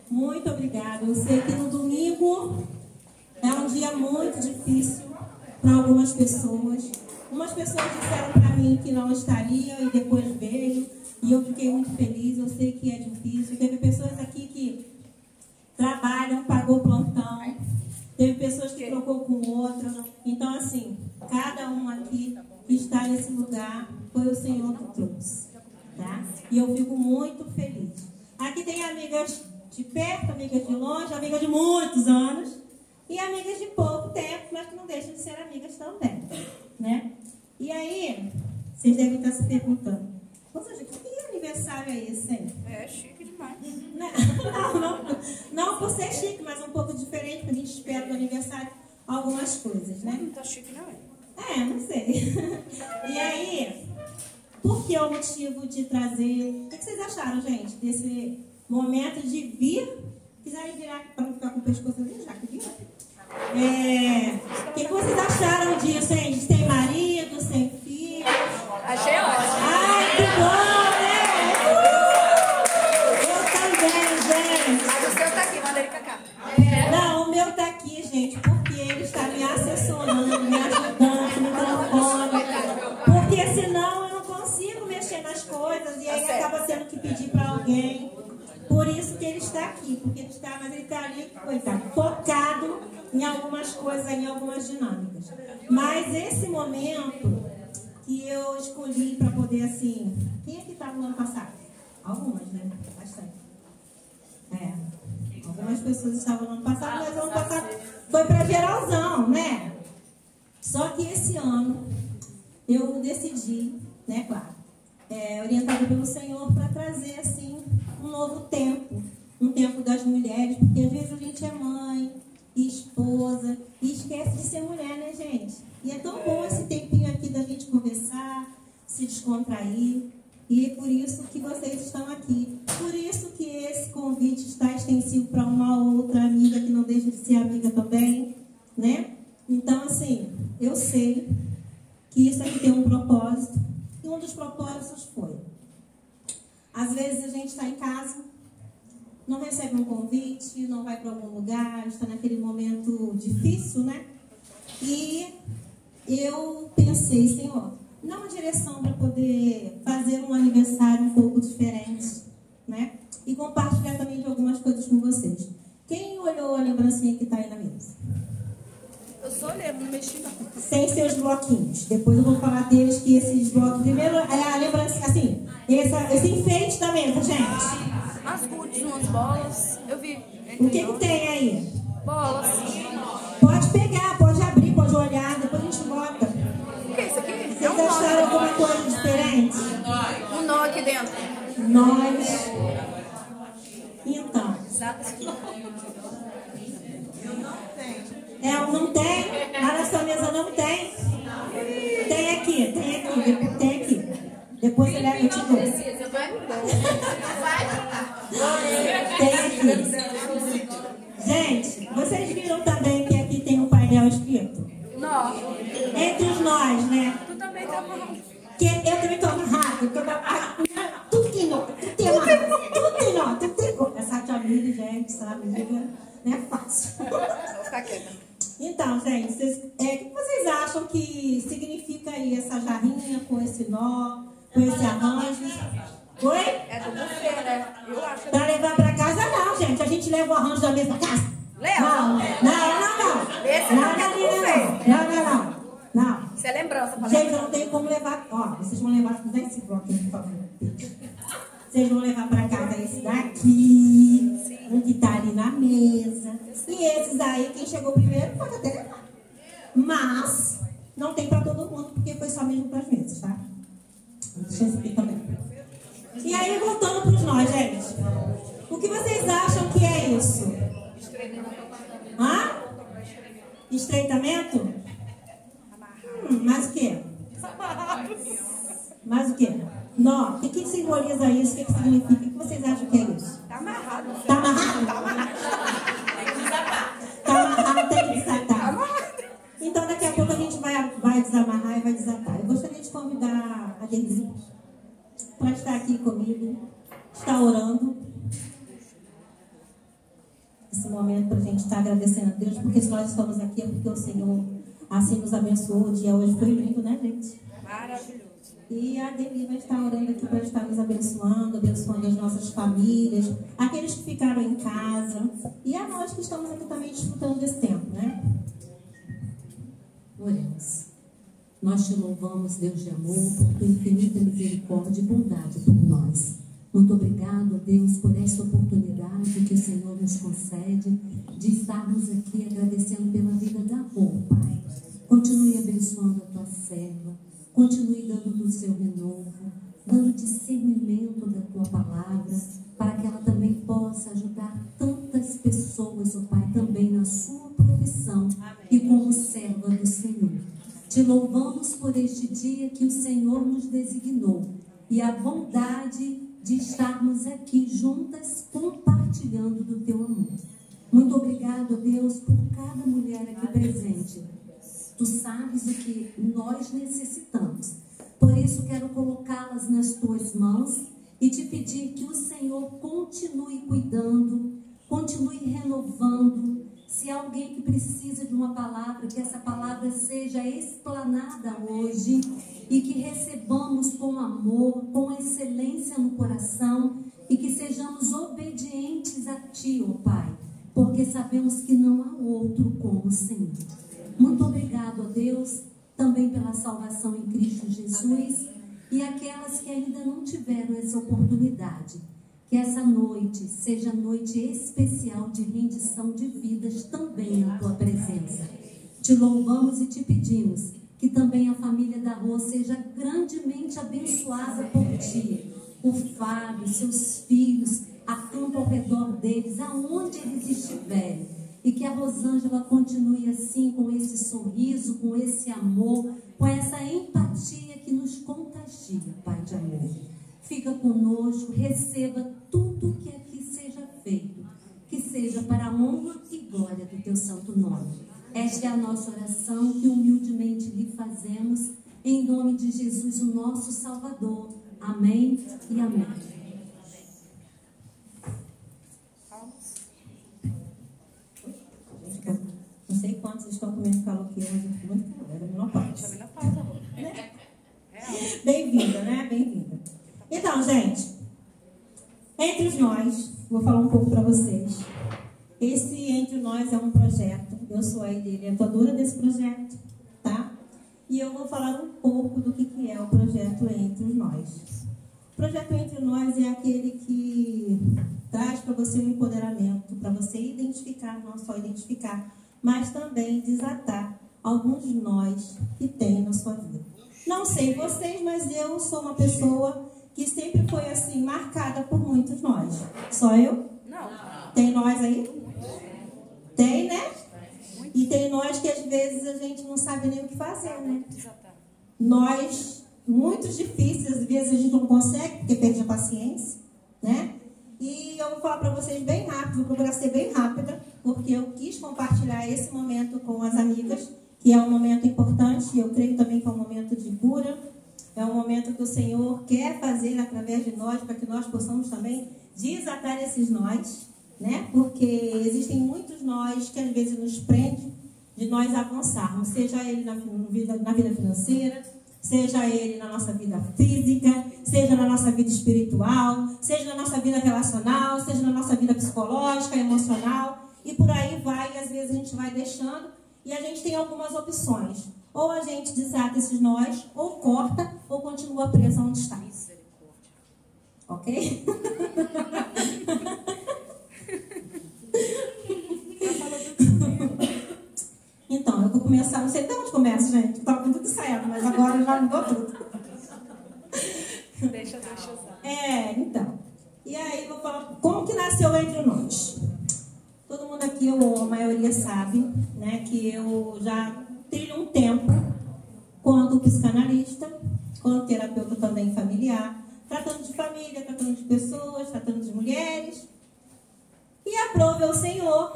muito obrigada. Eu sei que no domingo é um dia muito difícil para algumas pessoas. Umas pessoas disseram para mim que não estariam e depois veio. E eu fiquei muito feliz. Eu sei que é difícil. Teve pessoas aqui que trabalham, pagou plantão. Teve pessoas que trocou com outras. Então, assim, cada um aqui que está nesse lugar foi o Senhor que trouxe. Tá? E eu fico muito feliz. Aqui tem amigas de perto, amigas de longe, amigas de muitos anos e amigas de pouco tempo, mas que não deixam de ser amigas também, né? E aí, vocês devem estar se perguntando, poxa, que aniversário é esse, hein? É chique demais. Não por ser chique, mas um pouco diferente, porque a gente espera do aniversário algumas coisas, né? Não tá chique, não é? Não sei. E aí, por que o motivo de trazer... O que vocês acharam, gente, desse momento de vir? Quiserem virar para não ficar com o pescoço ali, já que viram? O que vocês acharam disso, hein? De sem marido, sem filho? Achei ótimo. Ai, que bom, né? Eu também, gente. Mas o seu tá aqui, manda ele pra cá. Não, o meu tá aqui, gente, porque ele está me assessorando, me ajudando, me dando fome. Porque senão eu não consigo mexer nas coisas e aí acaba tendo que pedir para alguém. Por isso que ele está aqui, porque ele está, mas ele está ali, coitado, focado em algumas coisas, em algumas dinâmicas. Mas esse momento que eu escolhi para poder, assim... Quem é que estava no ano passado? Algumas, né? Bastante. Algumas pessoas estavam no ano passado, mas o ano passado foi para geralzão, né? Só que esse ano eu decidi, né, claro, orientado pelo Senhor, para trazer, assim, um novo tempo. Um tempo das mulheres, porque às vezes a gente é mãe e esposa e esquece de ser mulher, né, gente? E é tão bom esse tempinho aqui da gente conversar, se descontrair. E é por isso que vocês estão aqui. Por isso que esse convite está extensivo para uma outra amiga que não deixa de ser amiga também, né? Então, assim, eu sei que isso aqui tem um propósito. E um dos propósitos foi: às vezes a gente está em casa, não recebe um convite, não vai para algum lugar, está naquele momento difícil, né? E eu pensei, Senhor, dá uma direção para poder fazer um aniversário um pouco diferente, né? E compartilhar também de algumas coisas com vocês. Quem olhou a lembrancinha que está aí na mesa? Eu só lembro, não mexi não. Sem seus bloquinhos. Depois eu vou falar deles, que esses blocos... Primeiro, a lembrancinha, assim, esse enfeite da mesa, gente. As goodies, umas bolas. Eu vi. O que tem aí? Bolas. Pode pegar, pode abrir, pode olhar, depois a gente bota. O que é isso aqui? Vocês acharam alguma coisa diferente? Um nó aqui dentro. Nós. Então. Não tem? Lá na sua mesa não tem? Tem aqui. Depois você leva, eu te dou. Tem aqui. Gente, vocês viram também que aqui tem um painel escrito? Nó. Entre os nós, né? Tu também tá amarrado. Eu também tô amarrado. Tudo tem nó. Tudo tem nó. Essa de amiga, gente, sabe? Amiga, não é fácil. Vou ficar quieta. Então, gente, o que vocês acham que significa aí essa jarrinha com esse nó, com esse arranjo? Oi? É do buffet, né? Eu acho. Pra levar pra casa, não, gente. A gente leva o arranjo da mesa pra casa. Leva. Não. Esse não é do buffet. Não. Isso é lembrança pra Gente, eu não tenho como levar. Ó, vocês vão levar esse bloco aqui, por favor. Vocês vão levar pra casa esse daqui, um que tá ali na mesa. E esses aí, quem chegou primeiro, pode até levar. Mas não tem pra todo mundo, porque foi só mesmo pras mesas, tá? Deixa esse aqui também. E aí, voltando pros nós, gente. O que vocês acham que é isso? Hã? Estreitamento? Mais o quê? Mais o quê? Nó. O que simboliza isso? O que significa? O que vocês acham que é isso? Tá amarrado. Tá amarrado? Tá amarrado. Tá amarrado, tem que desatar. Então, daqui a pouco a gente vai desamarrar e vai desatar. Eu gostaria de convidar a Denise para estar aqui comigo, estar orando. esse momento para a gente estar agradecendo a Deus, porque se nós estamos aqui é porque o Senhor assim nos abençoou. O dia hoje foi lindo, né, gente? Maravilhoso. E a Deli vai estar orando aqui para estar nos abençoando, abençoando as nossas famílias, aqueles que ficaram em casa e a nós que estamos aqui também desfrutando desse tempo, né? Oremos. Nós te louvamos, Deus de amor, por tua infinita misericórdia e bondade por nós. Muito obrigado, Deus, por esta oportunidade que o Senhor nos concede de estarmos aqui agradecendo pela vida da Rô, Pai. Continue abençoando a tua serva, continue dando do seu renovo, dando discernimento da tua palavra, para que ela também possa ajudar tantas pessoas, ó Pai, também na sua profissão. Amém. E como serva do Senhor. Te louvamos por este dia que o Senhor nos designou e a bondade de estarmos aqui juntas compartilhando do teu amor. Muito obrigado, Deus, por cada mulher aqui presente. Tu sabes o que nós necessitamos. Por isso quero colocá-las nas tuas mãos e te pedir que o Senhor continue cuidando, continue renovando. Se há alguém que precisa de uma palavra, que essa palavra seja explanada hoje e que recebamos com amor, com excelência no coração e que sejamos obedientes a Ti, ó Pai, porque sabemos que não há outro como o Senhor. Muito obrigado, ó Deus, também pela salvação em Cristo Jesus e aquelas que ainda não tiveram essa oportunidade. Que essa noite seja noite especial de rendição de vidas também na tua presença. Te louvamos e te pedimos que também a família da Rô seja grandemente abençoada por ti. O Fábio, seus filhos, acampa ao redor deles, aonde eles estiverem. E que a Rosângela continue assim, com esse sorriso, com esse amor, com essa empatia que nos contagia, Pai de amor. Fica conosco, receba tudo que aqui seja feito, que seja para a honra e glória do teu santo nome. Esta é a nossa oração que humildemente lhe fazemos, em nome de Jesus, o nosso Salvador. Amém e amém. Não sei quantos estão comendo calor aqui hoje, muito calor, era a menor parte. Bem-vinda, né? Bem-vinda. Então, gente, entre nós, vou falar um pouco para vocês. Esse Entre Nós é um projeto, eu sou a diretora desse projeto, tá? E eu vou falar um pouco do que é o projeto Entre Nós. O projeto Entre Nós é aquele que traz para você um empoderamento, para você identificar, não só identificar, mas também desatar alguns nós que tem na sua vida. Não sei vocês, mas eu sou uma pessoa que sempre foi assim, marcada por muitos nós. Só eu? Não. Tem nós aí? Tem, né? E tem nós que às vezes a gente não sabe nem o que fazer, né? Nós, muito difíceis, às vezes a gente não consegue, porque perde a paciência, né? E eu vou falar para vocês bem rápido, vou procurar ser bem rápida, porque eu quis compartilhar esse momento com as amigas, que é um momento importante, e eu creio também que é um momento de cura, é um momento que o Senhor quer fazer através de nós, para que nós possamos também desatar esses nós, né? Porque existem muitos nós que às vezes nos prendem de nós avançarmos, seja ele na vida financeira, seja ele na nossa vida física, seja na nossa vida espiritual, seja na nossa vida relacional, seja na nossa vida psicológica, emocional, e por aí vai, e às vezes a gente vai deixando, e a gente tem algumas opções. Ou a gente desata esses nós, ou corta, ou continua presa onde está. Ok? Então, eu vou começar, não sei até onde começa, gente. Estava com tudo certo, mas agora já mudou tudo. Deixa usar. Então. E aí, vou falar como que nasceu Entre Nós. Todo mundo aqui, ou a maioria sabe, né, que eu já trilho um tempo quanto psicanalista, quanto terapeuta também familiar, tratando de família, tratando de pessoas, tratando de mulheres. E aprove ao Senhor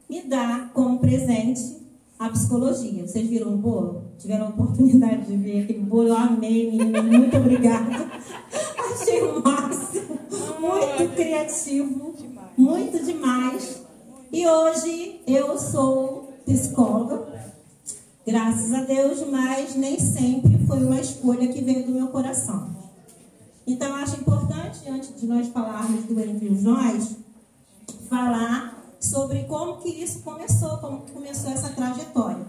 me dar como presente a psicologia. Vocês viram o bolo? Tiveram a oportunidade de ver aquele bolo? Eu amei, menina. Muito obrigada. Achei o máximo. Muito criativo. muito demais. E hoje eu sou psicóloga, graças a Deus, mas nem sempre foi uma escolha que veio do meu coração. Então, eu acho importante, antes de nós falarmos do Entre os Nós, falar sobre como que isso começou, como que começou essa trajetória.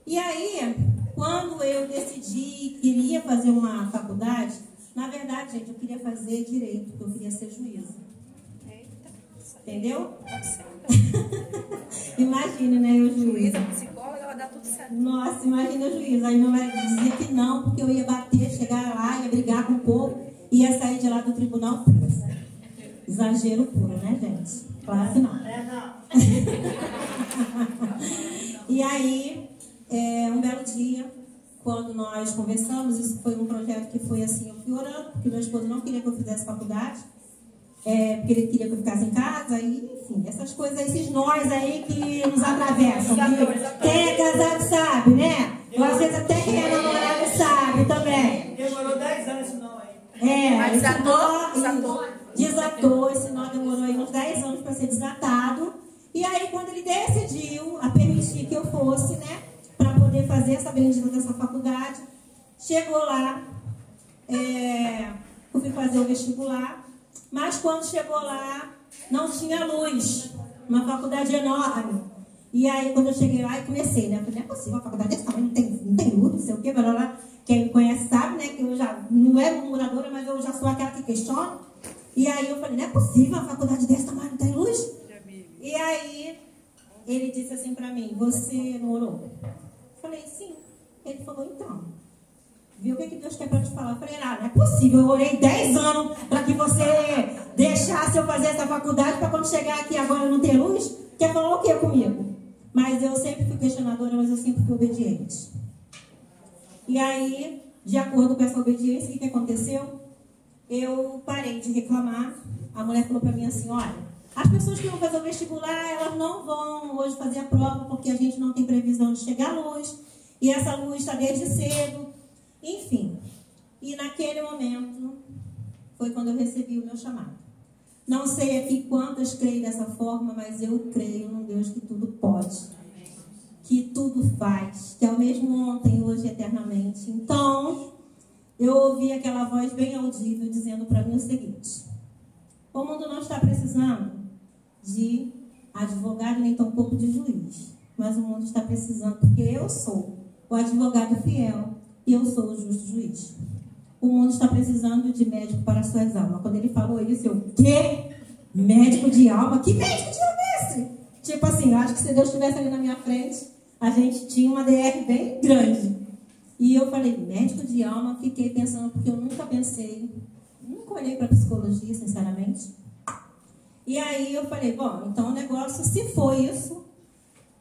E aí, quando eu decidi, queria fazer uma faculdade, na verdade, gente, eu queria fazer direito, porque eu queria ser juíza. Entendeu? Imagina, né, eu juíza. Psicóloga, vai dar tudo certo. Nossa, imagina o juiz. Aí meu marido dizia que não, porque eu ia bater, chegar lá, ia brigar com o povo, ia sair de lá do tribunal presa. Exagero puro, né, gente? Claro que não. E aí, um belo dia, quando nós conversamos, isso foi um projeto que foi assim, eu fui orando, porque meu esposo não queria que eu fizesse faculdade, porque ele queria que eu ficasse em casa, e enfim, essas coisas, esses nós aí que nos atravessam. Quem é casado sabe, né? Ou às vezes até quem é namorado sabe também. Demorou 10 anos esse nó aí. Mas desatou, esse nó demorou aí uns 10 anos para ser desatado. E aí, quando ele decidiu a permitir que eu fosse, né, para poder fazer essa bendita dessa faculdade, chegou lá, eu fui fazer o vestibular, mas quando chegou lá, não tinha luz, uma faculdade enorme. E aí, quando eu cheguei lá, eu comecei, né, eu falei, não é possível, uma faculdade desse tamanho, não tem luz, não sei o quê, blá, blá, blá. Quem me conhece sabe, né, que eu já não é murmuradora, mas eu já sou aquela que questiona. E aí eu falei, não é possível, uma faculdade desse tamanho, não tem luz? E aí, ele disse assim pra mim, você não orou? Eu falei, sim. Ele falou, então, viu o que Deus quer pra te falar? Eu falei, não é possível, eu orei 10 anos para que você deixasse eu fazer essa faculdade, para quando chegar aqui agora não ter luz? Quer falar o quê comigo? Mas eu sempre fui questionadora, mas eu sempre fui obediente. E aí, de acordo com essa obediência, o que aconteceu? Eu parei de reclamar. A mulher falou pra mim assim, olha, as pessoas que vão fazer o vestibular, elas não vão hoje fazer a prova porque a gente não tem previsão de chegar à luz. E essa luz está desde cedo. Enfim. E naquele momento foi quando eu recebi o meu chamado. Não sei aqui quantas creem dessa forma, mas eu creio num Deus que tudo pode. Que tudo faz. Que é o mesmo ontem, hoje e eternamente. Então, eu ouvi aquela voz bem audível dizendo para mim o seguinte. O mundo não está precisando de advogado nem tampouco de juiz. Mas o mundo está precisando, porque eu sou o advogado fiel e eu sou o justo juiz. O mundo está precisando de médico para suas almas. Quando ele falou isso, eu, quê? Médico de alma? Que médico de alma é esse? Tipo assim, eu acho que se Deus estivesse ali na minha frente, a gente tinha uma DR bem grande. E eu falei, médico de alma, fiquei pensando, porque eu nunca pensei, nunca olhei para psicologia, sinceramente. E aí eu falei, bom, então o negócio, se for isso,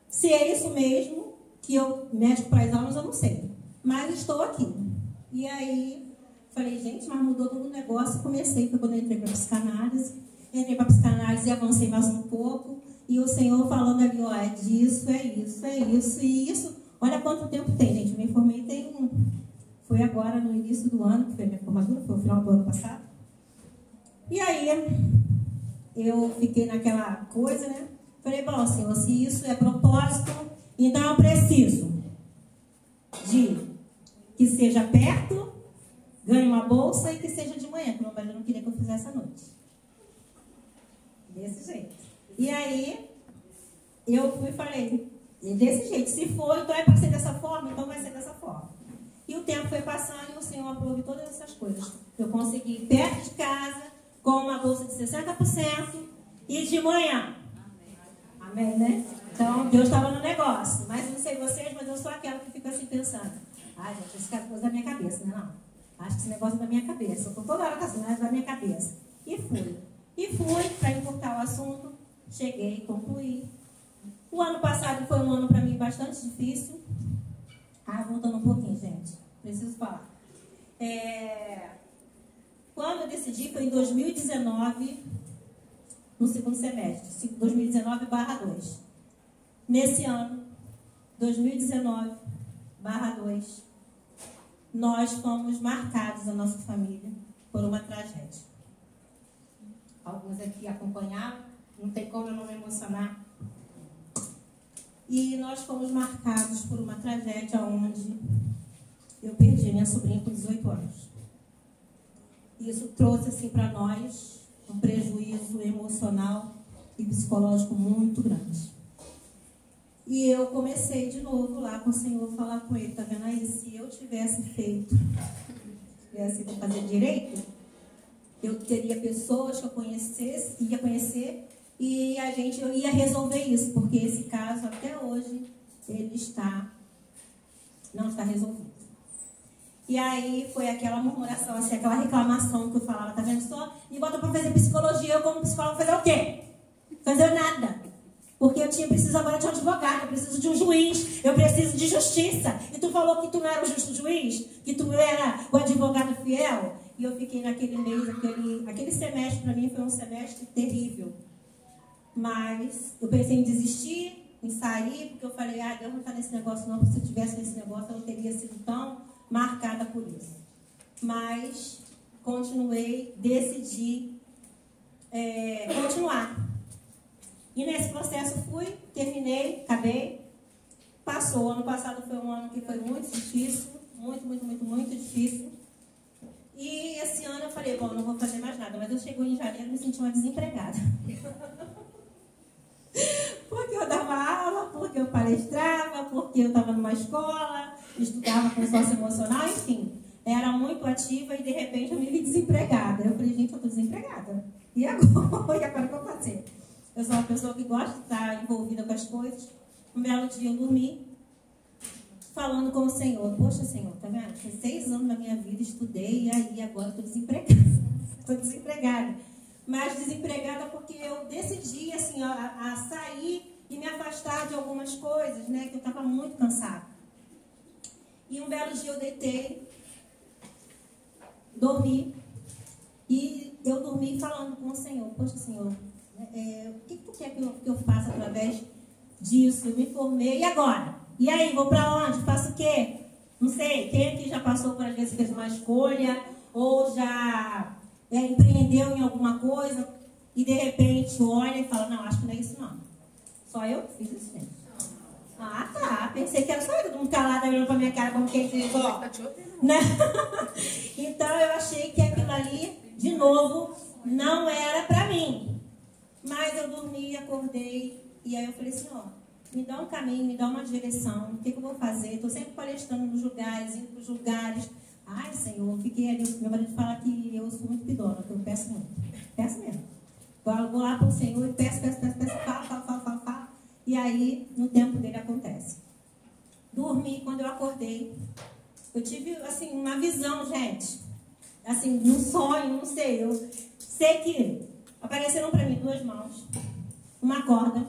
se é isso mesmo, que eu, médico para as almas, eu não sei. Mas estou aqui. E aí, falei, gente, mas mudou todo o negócio. E comecei, foi quando eu entrei para a psicanálise. Entrei para a psicanálise e avancei mais um pouco. E o Senhor falando ali, ó, é disso, é isso, é isso, e isso. Olha quanto tempo tem, gente. Eu me formei foi agora no início do ano, que foi a minha formatura, foi o final do ano passado. E aí, eu fiquei naquela coisa, né? Falei, bom, Senhor, se isso é propósito, então eu preciso de que seja perto, ganhe uma bolsa e que seja de manhã, que meu marido não queria que eu fizesse à noite. Desse jeito. E aí, eu fui e falei, desse jeito, se for, então é para ser dessa forma, então vai ser dessa forma. E o tempo foi passando e o Senhor aprovou todas essas coisas. Eu consegui ir perto de casa, com uma bolsa de 60% e de manhã. Amém, né? Então, Deus estava no negócio. Mas eu não sei vocês, mas eu sou aquela que fica assim pensando. Ai, gente, isso é coisa da minha cabeça, né? Não. Acho que esse negócio é da minha cabeça. Eu estou toda hora assim, mas é da minha cabeça. E fui. E fui, para encurtar o assunto, cheguei, concluí. O ano passado foi um ano para mim bastante difícil. Voltando um pouquinho, gente. Preciso falar. Quando eu decidi, foi em 2019, no segundo semestre, 2019/2. Nesse ano, 2019/2, nós fomos marcados, a nossa família, por uma tragédia. Alguns aqui acompanharam Não tem como eu não me emocionar. E nós fomos marcados por uma tragédia onde eu perdi minha sobrinha com 18 anos. Isso trouxe assim para nós um prejuízo emocional e psicológico muito grande. E eu comecei de novo lá com o Senhor, falar com Ele, tá vendo aí? Se eu tivesse feito, tivesse ido fazer direito, eu teria pessoas que eu ia conhecer e eu ia resolver isso, porque esse caso até hoje ele não está resolvido. E aí foi aquela murmuração, assim, aquela reclamação que eu falava, tá vendo só? Me bota para fazer psicologia, eu como psicóloga fazer o quê? Fazer nada. Porque eu preciso agora de um advogado, eu preciso de um juiz, eu preciso de justiça. E tu falou que tu não era o justo juiz, que tu era o advogado fiel. E eu fiquei naquele mês, aquele semestre para mim foi um semestre terrível. Mas eu pensei em desistir, em sair, porque eu falei, Deus não está nesse negócio não, porque se eu estivesse nesse negócio eu não teria sido tão marcada por isso. Mas continuei, decidi continuar. E nesse processo terminei, acabei. Passou. O ano passado foi um ano que foi muito difícil. Muito difícil. E esse ano eu falei, bom, não vou fazer mais nada. Mas eu cheguei em janeiro e me senti uma desempregada. Porque eu dava aula, porque eu palestrava, porque eu estava numa escola, estudava com socioemocional, enfim. Era muito ativa e de repente eu me vi desempregada. Eu falei, gente, eu estou desempregada. E agora? E agora o que eu vou fazer? Eu sou uma pessoa que gosta de estar envolvida com as coisas. Um belo dia eu dormi, falando com o Senhor. Poxa, Senhor, tá vendo? Tinha 6 anos da minha vida, estudei, e aí agora estou desempregada. Estou desempregada. Mas desempregada porque eu decidi, assim, a sair e me afastar de algumas coisas, né? Que eu estava muito cansada. E um belo dia eu deitei, dormi, e eu dormi falando com o Senhor. Poxa, Senhor, o que tu quer que eu faça através disso? Eu me formei, e agora? E aí, vou pra onde? Faço o quê? Não sei, quem aqui já passou por, às vezes, fez uma escolha, ou já empreendeu em alguma coisa, e de repente olha e fala, não, acho que não é isso não. Só eu que fiz isso, gente. Ah, tá, pensei que era só eu, todo mundo calado, olhando pra minha cara como quem diz, ó. Né? Então, eu achei que aquilo ali, de novo, não era pra mim. Mas eu dormi, acordei, e aí eu falei assim, ó, me dá um caminho, me dá uma direção, o que eu vou fazer? Estou sempre palestrando nos lugares, indo para os lugares. Ai, Senhor, fiquei ali, meu marido fala que eu sou muito pidona, que eu peço muito. Peço mesmo. Vou lá para o Senhor e peço, falo. E aí, no tempo dele acontece. Dormi, quando eu acordei, eu tive, assim, uma visão, gente. Assim, num sonho, não sei, eu sei que apareceram para mim 2 mãos, uma corda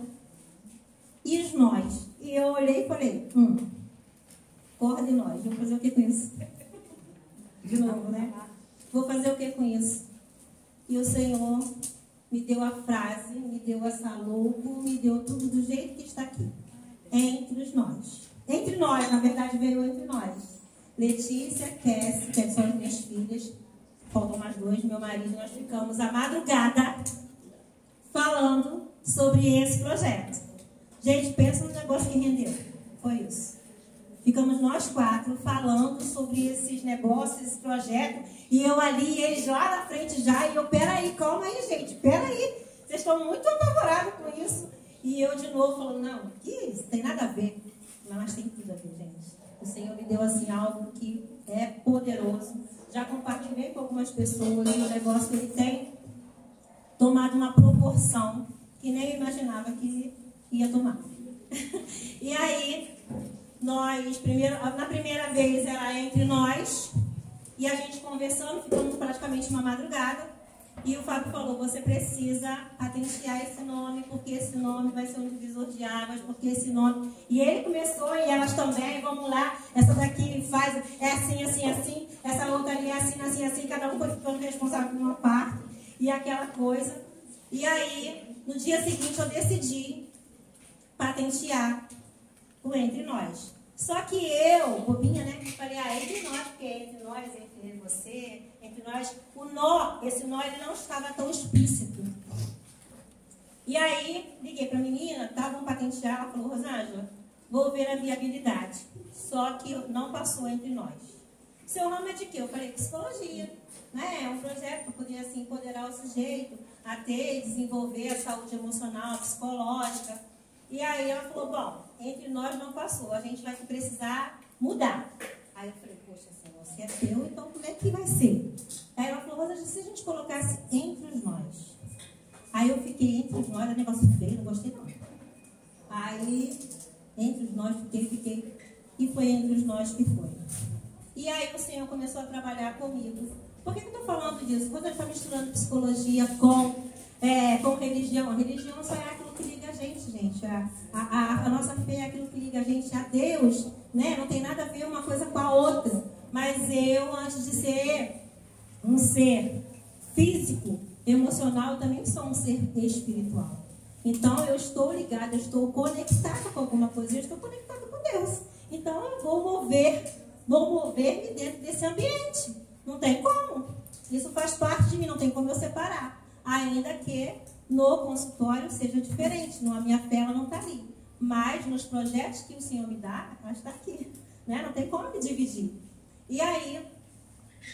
e os nós. E eu olhei e falei, corda e nós, vou fazer o que com isso? De novo, né? Vou fazer o que com isso? E o Senhor me deu a frase, me deu essa logo, me deu tudo do jeito que está aqui. Entre os nós. Entre nós, na verdade, veio entre nós. Letícia, Cassie, que são as minhas filhas, faltam mais 2, meu marido, nós ficamos a madrugada falando sobre esse projeto. Gente, pensa no negócio que rendeu. Foi isso. Ficamos nós 4 falando sobre esses negócios, esse projeto, e eu ali, eles lá na frente já, e eu, peraí, calma aí, gente, peraí. Vocês estão muito apavorados com isso. E eu de novo falando, não, que isso, tem nada a ver. Mas tem tudo a ver, gente. O Senhor me deu assim algo que é poderoso. Já compartilhei com algumas pessoas e o negócio ele tem tomado uma proporção que nem eu imaginava que ia tomar. E aí, na primeira vez era entre nós, e a gente conversando, ficamos praticamente uma madrugada, e o Fábio falou, você precisa patentear esse nome, porque esse nome vai ser um divisor de águas, porque esse nome... E ele começou, e elas também, vamos lá, essa daqui faz, é assim, assim, assim, essa outra ali é assim, assim, assim, cada um foi ficando responsável por uma parte, e aquela coisa. E aí, no dia seguinte, eu decidi patentear o Entre Nós. Só que eu, bobinha, né, falei, entre nós, porque entre nós, entre você, entre nós, esse nó, ele não estava tão explícito. E aí, liguei para a menina, estavam patentear, ela falou, Rosângela, vou ver a viabilidade. Só que não passou entre nós. Seu ramo é de quê? Eu falei, psicologia. Né? É um projeto para poder assim, empoderar o sujeito a ter, desenvolver a saúde emocional, psicológica. E aí ela falou, bom, entre nós não passou, a gente vai precisar mudar. Aí eu falei, poxa, Senhor, se é teu, então como é que vai ser? Aí ela falou, Rosângela, se a gente colocasse entre os nós. Aí eu fiquei entre os nós, é um negócio feio, não gostei não. Aí, entre os nós, fiquei, e foi entre os nós que foi. E aí o Senhor começou a trabalhar comigo. Por que eu estou falando disso? Quando a gente está misturando psicologia com religião, a religião só é aquilo que liga a gente. A nossa fé é aquilo que liga a gente a Deus, né? Não tem nada a ver uma coisa com a outra. Mas eu, antes de ser um ser físico, emocional, eu também sou um ser espiritual. Então eu estou ligada, eu estou conectada com alguma coisa, eu estou conectada com Deus. Então eu vou mover-me dentro desse ambiente. Não tem como. Isso faz parte de mim, não tem como eu separar. Ainda que no consultório seja diferente. A minha fé ela não está ali. Mas nos projetos que o Senhor me dá, ela está aqui. Né? Não tem como me dividir. E aí,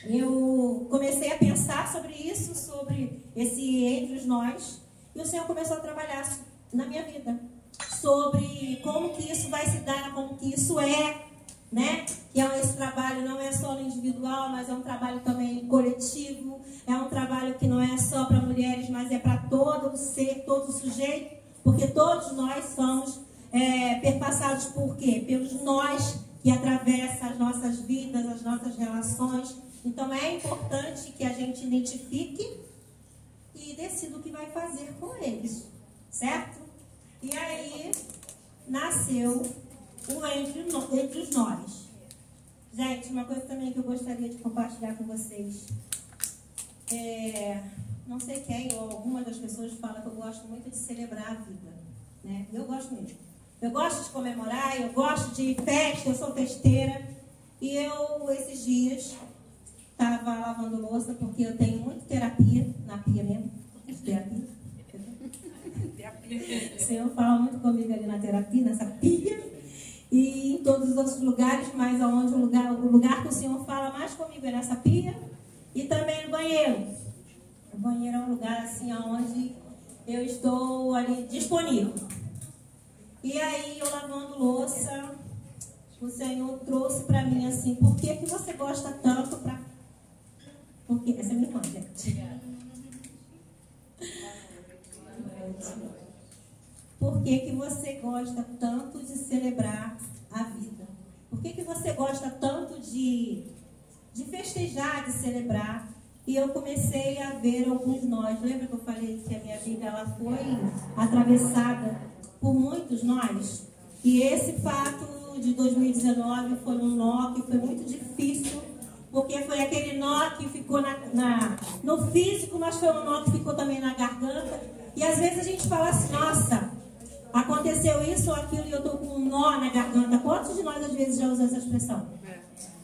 eu comecei a pensar sobre isso, sobre esse entre os nós. E o Senhor começou a trabalhar na minha vida. Sobre como que isso vai se dar, como que isso é. Né? Que esse trabalho não é só no individual, mas é um trabalho também coletivo, é um trabalho que não é só para mulheres, mas é para todo ser, todo sujeito, porque todos nós somos perpassados por quê? Pelos nós que atravessam as nossas vidas, as nossas relações. Então é importante que a gente identifique e decida o que vai fazer com eles, certo? E aí nasceu o entre os nós. Gente, uma coisa também que eu gostaria de compartilhar com vocês. Não sei quem ou alguma das pessoas fala que eu gosto muito de celebrar a vida. Né? Eu gosto mesmo. Eu gosto de comemorar, eu gosto de festa, eu sou festeira. E eu, esses dias, estava lavando louça porque eu tenho muita terapia, na pia mesmo. Terapia. O Senhor fala muito comigo ali na terapia, nessa pia. E em todos os outros lugares, mas aonde o lugar que o Senhor fala mais comigo é nessa pia. E também no banheiro. O banheiro é um lugar assim onde eu estou ali disponível. E aí eu lavando louça, o Senhor trouxe para mim assim, por que você gosta tanto para... Porque essa é minha irmã, gente. Por que você gosta tanto de celebrar a vida? Por que você gosta tanto de festejar, de celebrar? E eu comecei a ver alguns nós. Lembra que eu falei que a minha vida ela foi atravessada por muitos nós? E esse fato de 2019 foi um nó que foi muito difícil, porque foi aquele nó que ficou no físico, mas foi um nó que ficou também na garganta. E às vezes a gente fala assim, nossa, aconteceu isso ou aquilo e eu estou com um nó na garganta. Quantos de nós às vezes já usam essa expressão?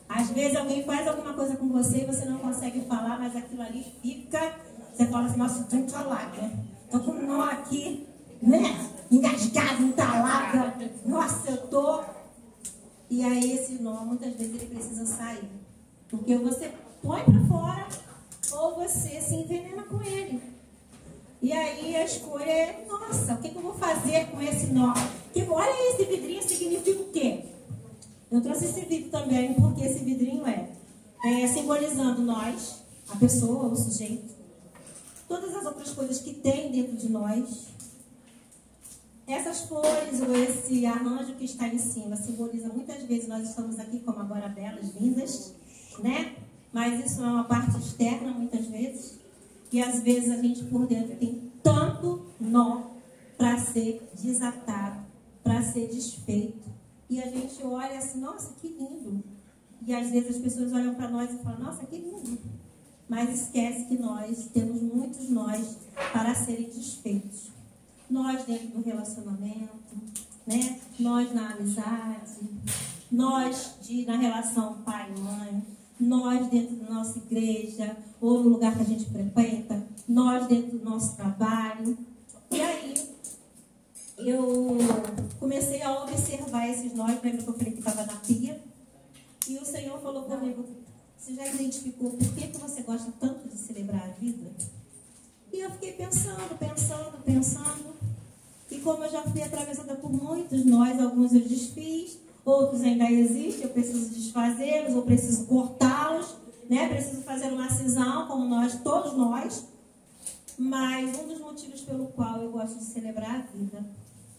Às vezes alguém faz alguma coisa com você e você não consegue falar, mas aquilo ali fica... Você fala assim, nossa, eu tenho que falar, né? Estou com um nó aqui, né? Engasgado, entalado. Nossa, eu estou... E aí esse nó, muitas vezes, ele precisa sair. Porque você põe para fora ou você se envenena com ele. E aí a escolha é, nossa, o que eu vou fazer com esse nó? Olha, esse vidrinho significa o quê? Eu trouxe esse vidro também porque esse vidrinho simbolizando nós, a pessoa, o sujeito, todas as outras coisas que tem dentro de nós. Essas flores ou esse arranjo que está em cima simboliza muitas vezes nós estamos aqui como agora belas, lindas, né? Mas isso é uma parte externa muitas vezes. E às vezes a gente por dentro tem tanto nó para ser desatado, para ser desfeito. E a gente olha assim, nossa, que lindo. E às vezes as pessoas olham para nós e falam, nossa, que lindo. Mas esquece que nós temos muitos nós para serem desfeitos. Nós dentro do relacionamento, né? Nós na amizade, nós na relação pai e mãe, nós dentro da nossa igreja, ou no lugar que a gente frequenta, nós dentro do nosso trabalho. E aí eu comecei a observar esses nós, lembra que eu falei que estava na pia? E o Senhor falou comigo, você já identificou por que você gosta tanto de celebrar a vida? E eu fiquei pensando. E como eu já fui atravessada por muitos nós, alguns eu desfiz, outros ainda existem, eu preciso desfazê-los, eu preciso cortá-los, né? Preciso fazer uma cisão, como nós, todos nós. Mas um dos motivos pelo qual eu gosto de celebrar a vida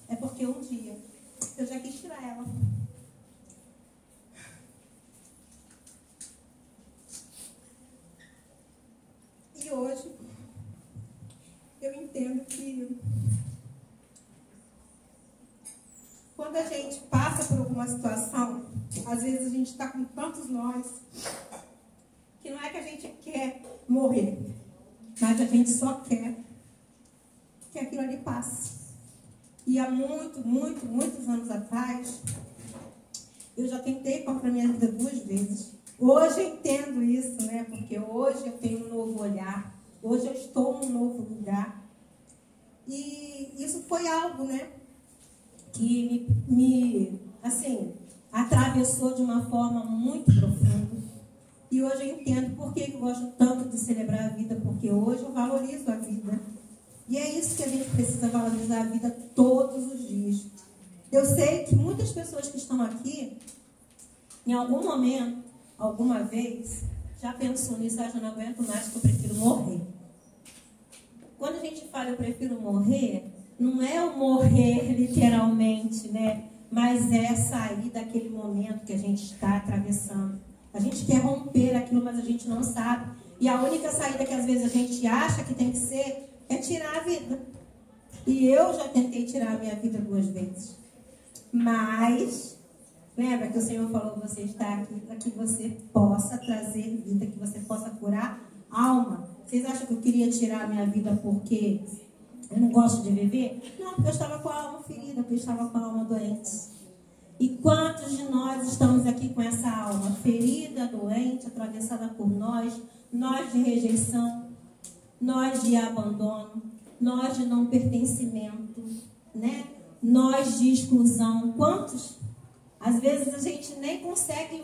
é porque um dia eu já quis tirar ela. E hoje eu entendo que quando a gente passa por alguma situação, às vezes a gente está com tantos nós que não é que a gente quer morrer, mas a gente só quer que aquilo ali passe. E há muitos anos atrás, eu já tentei contra a minha vida 2 vezes. Hoje eu entendo isso, né? Porque hoje eu tenho um novo olhar. Hoje eu estou num novo lugar. E isso foi algo, né? Que me atravessou de uma forma muito profunda. E hoje eu entendo por que eu gosto tanto de celebrar a vida, porque hoje eu valorizo a vida. E é isso que a gente precisa valorizar a vida todos os dias. Eu sei que muitas pessoas que estão aqui, em algum momento, alguma vez, já pensou nisso, eu não aguento mais, que eu prefiro morrer. Quando a gente fala eu prefiro morrer, não é o morrer literalmente, né? Mas é sair daquele momento que a gente está atravessando. A gente quer romper aquilo, mas a gente não sabe. E a única saída que às vezes a gente acha que tem que ser é tirar a vida. E eu já tentei tirar a minha vida 2 vezes. Mas, lembra que o Senhor falou, você está aqui para que você possa trazer vida, que você possa curar alma. Vocês acham que eu queria tirar a minha vida porque eu não gosto de viver? Não, porque eu estava com a alma ferida, porque eu estava com a alma doente. E quantos de nós estamos aqui com essa alma ferida, doente, atravessada por nós de rejeição, nós de abandono, nós de não pertencimento, né? Nós de exclusão. Quantos? Às vezes a gente nem consegue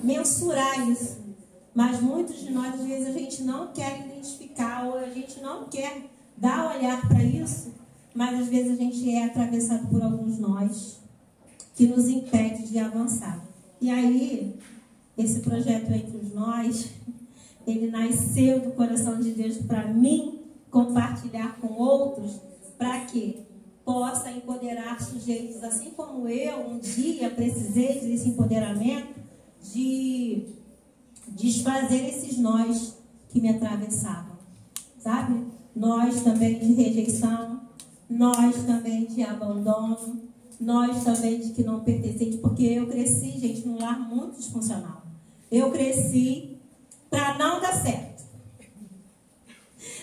mensurar isso. Mas muitos de nós, às vezes, a gente não quer identificar, ou a gente não quer dar olhar para isso, mas às vezes a gente é atravessado por alguns nós que nos impede de avançar. E aí, esse projeto Entre os Nós, ele nasceu do coração de Deus para mim compartilhar com outros, para que possa empoderar sujeitos, assim como eu um dia precisei desse empoderamento, de desfazer esses nós que me atravessavam, sabe? Nós também de rejeição, nós também de abandono, nós também de que não pertencente, porque eu cresci, gente, num lar muito disfuncional. Eu cresci para não dar certo.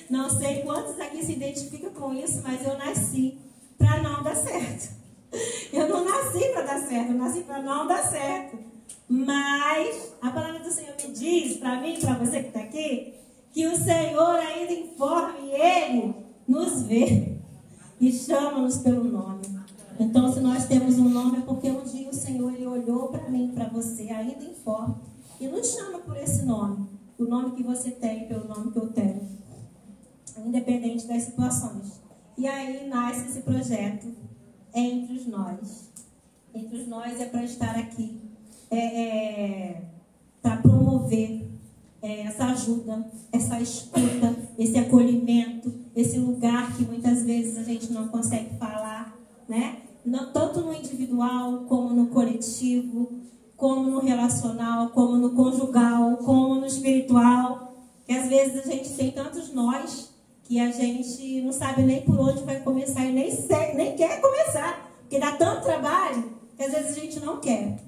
Não sei quantos aqui se identificam com isso, mas eu nasci para não dar certo. Eu não nasci para dar certo, eu nasci para não dar certo. Mas a palavra do Senhor me diz, para mim e para você que está aqui, que o Senhor ainda informa e Ele nos vê e chama-nos pelo nome. Então, se nós temos um nome, é porque um dia o Senhor Ele olhou para mim e para você, ainda informa, e nos chama por esse nome. O nome que você tem, pelo nome que eu tenho. Independente das situações. E aí nasce esse projeto Entre os Nós. Entre os Nós é para estar aqui. Para promover essa ajuda, essa escuta, esse acolhimento, esse lugar que muitas vezes a gente não consegue falar, né? Não, tanto no individual, como no coletivo, como no relacional, como no conjugal, como no espiritual, que às vezes a gente tem tantos nós que a gente não sabe nem por onde vai começar e nem quer começar, porque dá tanto trabalho que às vezes a gente não quer.